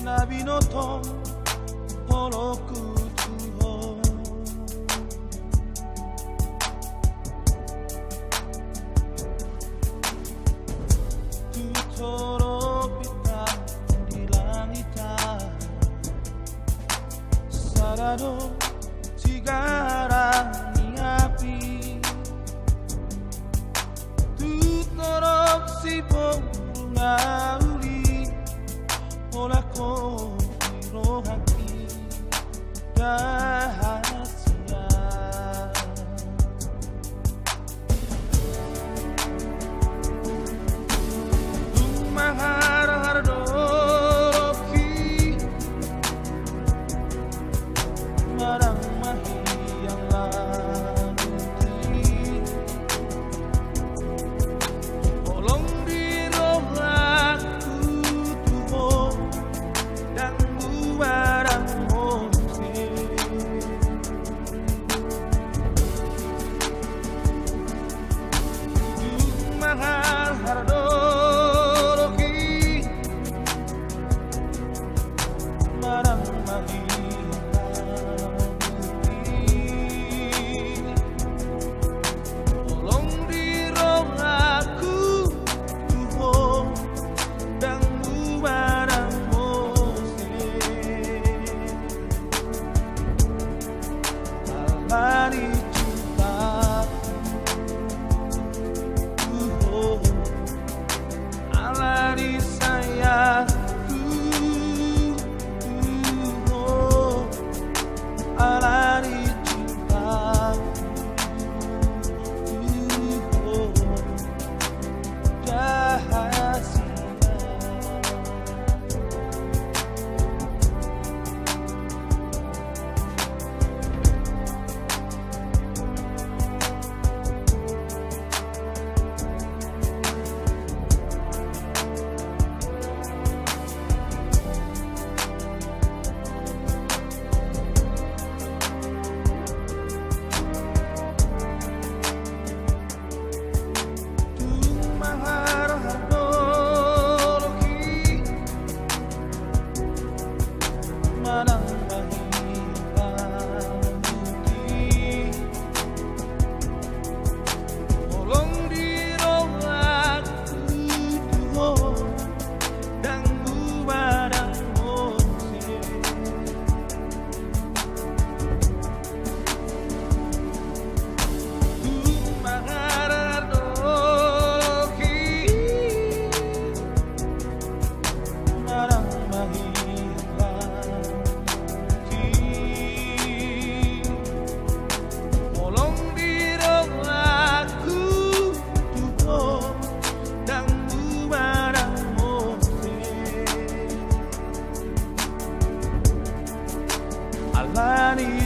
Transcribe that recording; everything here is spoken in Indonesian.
nabi no to horoku tuho tutoro bintang di langitan sarado sigarani api tutoro si bunga uli ola ko hirohaki rahasia Mahar doroki marang mahiyang lanuti olong diro aku tuho dan barang mose mahar doroki marang mahiyang olong diro aku tuho dan barang mose alari cintaku tuho alari sayangku tuho alari cintaku tuho rahasia marang mahiyang olong diro aku tuho dan barang mose mahar doroki marang mahiyang olong diro aku tuho dan barang mose alani